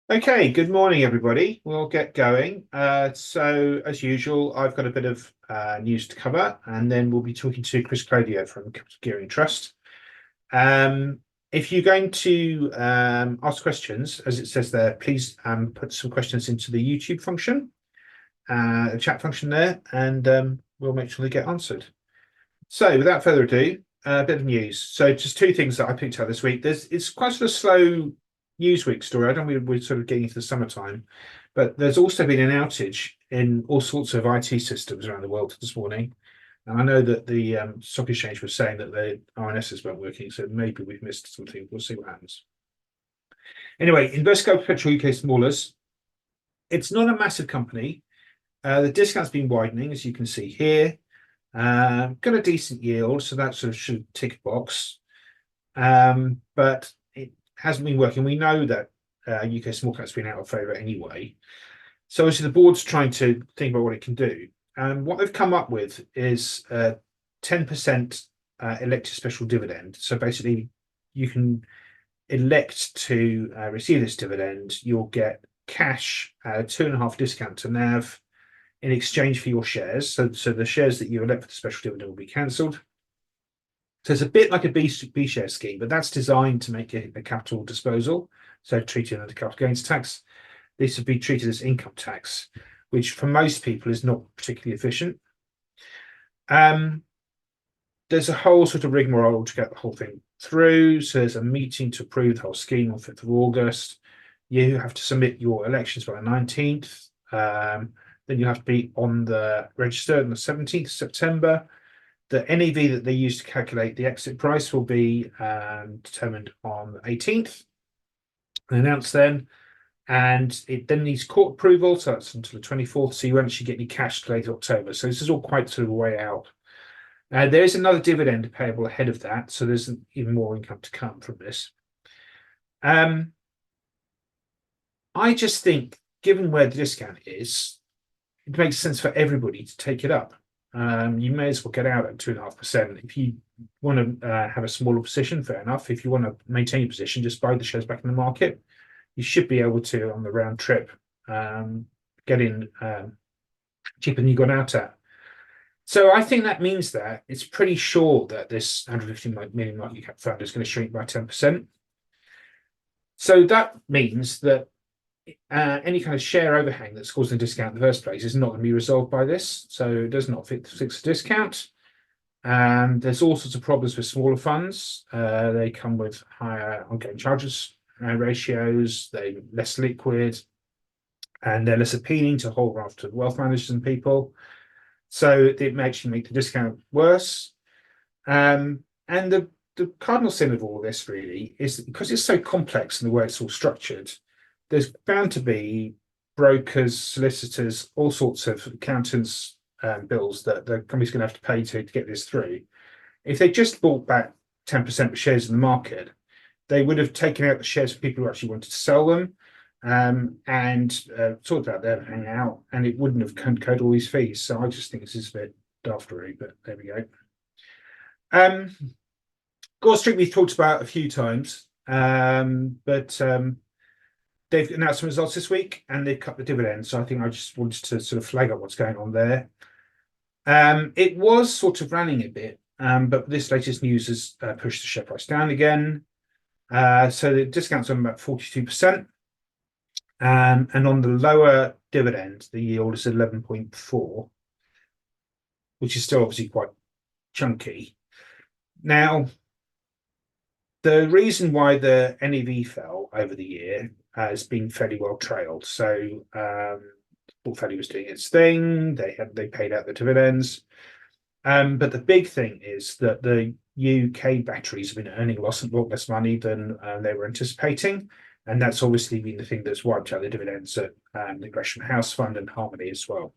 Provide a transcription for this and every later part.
Okay, good morning, everybody. We'll get going. So, as usual, I've got a bit of news to cover, and then we'll be talking to Chris Claudio from Capital Gearing Trust. If you're going to ask questions, as it says there, please put some questions into the YouTube function, the chat function there, and we'll make sure they get answered. So, without further ado, a bit of news. So, just two things that I picked out this week. It's quite sort of slow Newsweek story. I don't know, we're sort of getting into the summertime, but there's also been an outage in all sorts of IT systems around the world this morning. And I know that the stock exchange was saying that the RNSs weren't working, so maybe we've missed something. We'll see what happens. Anyway, Invesco Perpetual UK Smallers. It's not a massive company. The discount's been widening, as you can see here. Got a decent yield, so that sort of should tick a box. But it hasn't been working. We know that UK small cap's been out of favour anyway. So obviously the board's trying to think about what it can do. And what they've come up with is 10% elected special dividend. So basically you can elect to receive this dividend. You'll get cash, 2.5 discount to NAV in exchange for your shares. So the shares that you elect for the special dividend will be cancelled. So it's a bit like a B share scheme, but that's designed to make it a capital disposal. So treated under capital gains tax. This would be treated as income tax, which for most people is not particularly efficient. There's a whole sort of rigmarole to get the whole thing through. So there's a meeting to approve the whole scheme on 5th of August. You have to submit your elections by the 19th. Then you have to be on the register on the 17th of September. The NAV that they use to calculate the exit price will be determined on the 18th, announced then, and it then needs court approval, so that's until the 24th, so you won't actually get any cash till late October. So this is all quite sort of a way out. There is another dividend payable ahead of that, so there's even more income to come from this. I just think, given where the discount is, it makes sense for everybody to take it up. You may as well get out at 2.5%. If you want to have a smaller position, fair enough. If you want to maintain your position, just buy the shares back in the market. You should be able to, on the round trip, get in cheaper than you got out at. So I think that means that it's pretty sure that this 150 million market cap fund is going to shrink by 10%. So that means that any kind of share overhang that's causing a discount in the first place is not going to be resolved by this. So it does not fix the discount. There's all sorts of problems with smaller funds. They come with higher ongoing charges ratios, they're less liquid, and they're less appealing to a whole raft of wealth managers and people. So it may actually make the discount worse. And the cardinal sin of all this really is that because it's so complex in the way it's all structured, there's bound to be brokers, solicitors, all sorts of accountants bills that the company's going to have to pay to get this through. If they just bought back 10% of shares in the market, they would have taken out the shares for people who actually wanted to sell them and sorted out their hang out, and it wouldn't have incurred all these fees. So I just think this is a bit daftery, but there we go. Gore Street we've talked about a few times, but they've announced some results this week and they've cut the dividends. So I think I just wanted to sort of flag up what's going on there. It was sort of running a bit, but this latest news has pushed the share price down again. So the discount's on about 42%. And on the lower dividend, the yield is 11.4, which is still obviously quite chunky. Now, the reason why the NAV fell over the year has been fairly well trailed. So portfolio was doing its thing. They paid out the dividends. But the big thing is that the UK batteries have been earning a lot less money than they were anticipating. And that's obviously been the thing that's wiped out the dividends at the Gresham House Fund and Harmony as well.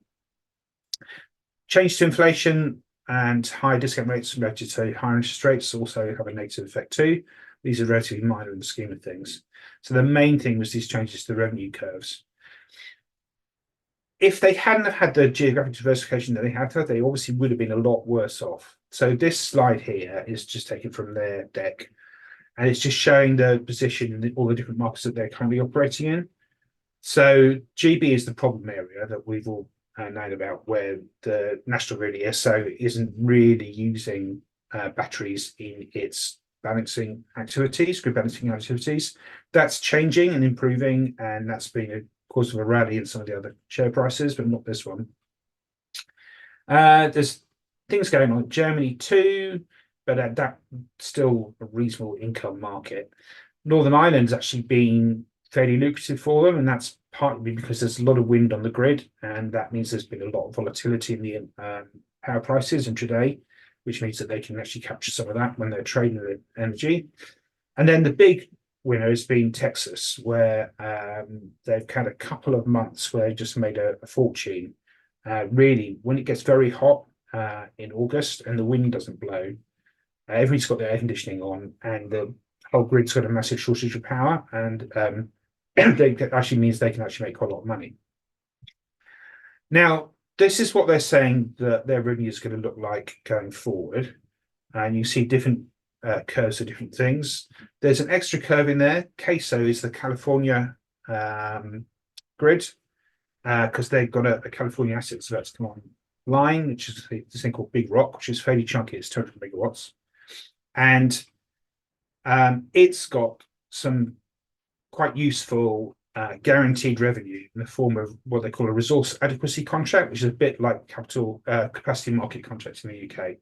Change to inflation and high discount rates related to higher interest rates also have a negative effect too. These are relatively minor in the scheme of things. So the main thing was these changes to the revenue curves. If they hadn't have had the geographic diversification that they had, they obviously would have been a lot worse off. So this slide here is just taken from their deck, and it's just showing the position in all the different markets that they're currently operating in. So GB is the problem area that we've all known about, where the National Grid ESO isn't really using batteries in its balancing activities, grid balancing activities. That's changing and improving, and that's been a cause of a rally in some of the other share prices, but not this one. There's things going on in Germany too, but that's still a reasonable income market. Northern Ireland's actually been fairly lucrative for them, and that's partly because there's a lot of wind on the grid, and that means there's been a lot of volatility in the power prices intraday, which means that they can actually capture some of that when they're trading the energy. And then the big winner has been Texas, where they've had a couple of months where they just made a fortune. Really, when it gets very hot in August and the wind doesn't blow, everybody's got their air conditioning on, and the whole grid's got a massive shortage of power, and that actually means they can actually make quite a lot of money. Now, this is what they're saying that their revenue is going to look like going forward, and you see different curves of different things. There's an extra curve in there. CAISO is the California grid, because they've got a California asset that's come online, which is this thing called Big Rock, which is fairly chunky. It's 200 megawatts, and it's got some quite useful guaranteed revenue in the form of what they call a resource adequacy contract, which is a bit like capital capacity market contracts in the UK.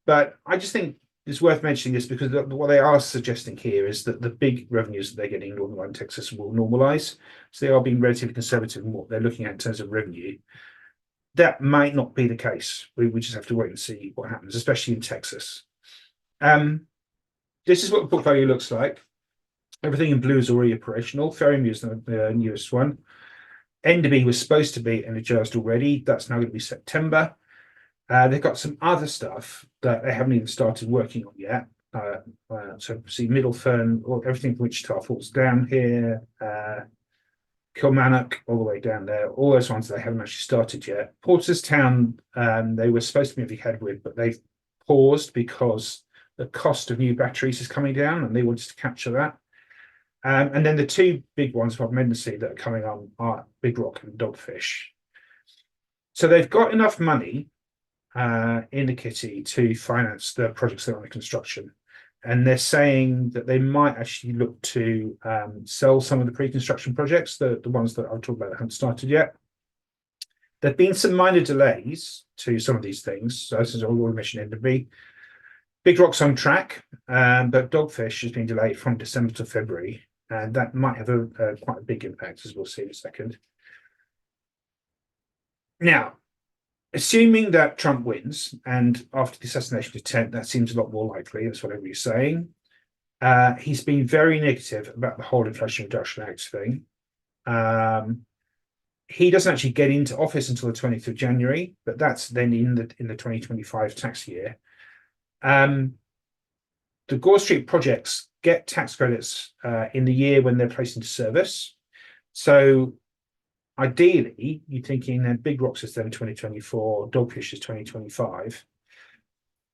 But I just think it's worth mentioning this because what they are suggesting here is that the big revenues that they're getting in Northern Ireland and Texas will normalise. So they are being relatively conservative in what they're looking at in terms of revenue. That might not be the case. We just have to wait and see what happens, especially in Texas. This is what the portfolio looks like. Everything in blue is already operational. Ferrymuir is the newest one. Enderby was supposed to be energized already. That's now going to be September. They've got some other stuff that they haven't even started working on yet. So see Middlefern, or everything from Wichita Falls down here, Kilmarnock all the way down there. All those ones they haven't actually started yet. Porterstown, they were supposed to be moving ahead with, but they've paused because the cost of new batteries is coming down, and they wanted to capture that. And then the two big ones from Mendency that are coming on are Big Rock and Dogfish. So they've got enough money in the kitty to finance the projects that are under construction. And they're saying that they might actually look to sell some of the pre-construction projects, the ones that I'll talk about that haven't started yet. There have been some minor delays to some of these things. So this is all mentioned Enderby. Big Rock's on track, but Dogfish has been delayed from December to February, and that might have quite a big impact, as we'll see in a second. Now, assuming that Trump wins, and after the assassination attempt, that seems a lot more likely, that's what everybody's saying. He's been very negative about the whole Inflation Reduction Act thing. He doesn't actually get into office until the 20th of January, but that's then in the 2025 tax year. The Gore Street projects get tax credits in the year when they're placed into service. So ideally, you're thinking that Big Rocks is then 2024, Dogfish is 2025.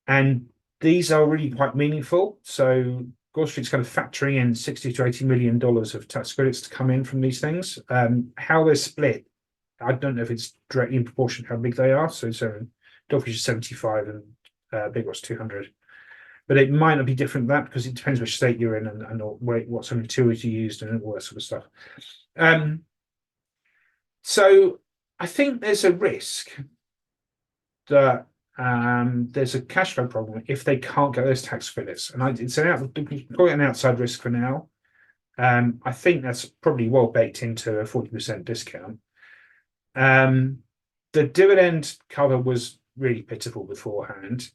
And these are really quite meaningful. So Gore Street's kind of factoring in $60 to $80 million of tax credits to come in from these things. How they're split, I don't know if it's directly in proportion to how big they are. So Dogfish is 75 and Big Rocks 200. But it might not be different than that because it depends which state you're in and what sort of materials you used and all that sort of stuff. So I think there's a risk that there's a cash flow problem if they can't get those tax credits. And it's probably an outside risk for now. I think that's probably well baked into a 40% discount. The dividend cover was really pitiful beforehand,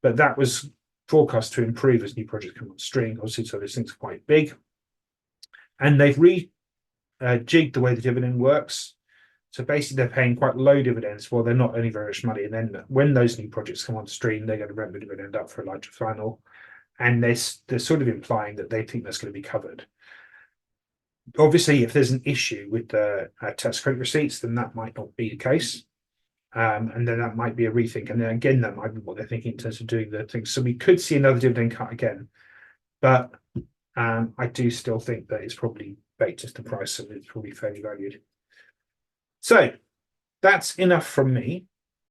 but that was forecast to improve as new projects come on stream. Obviously, so those things are quite big. And they've jigged the way the dividend works. So basically, they're paying quite low dividends while they're not earning very much money. And then when those new projects come on stream, they're going to ramp the dividend up for a larger final. And they're sort of implying that they think that's going to be covered. Obviously, if there's an issue with the tax credit receipts, then that might not be the case. And then that might be a rethink. And then again, that might be what they're thinking in terms of doing the things. So we could see another dividend cut again. But I do still think that it's probably debate just the price, and it's probably fairly valued. So that's enough from me.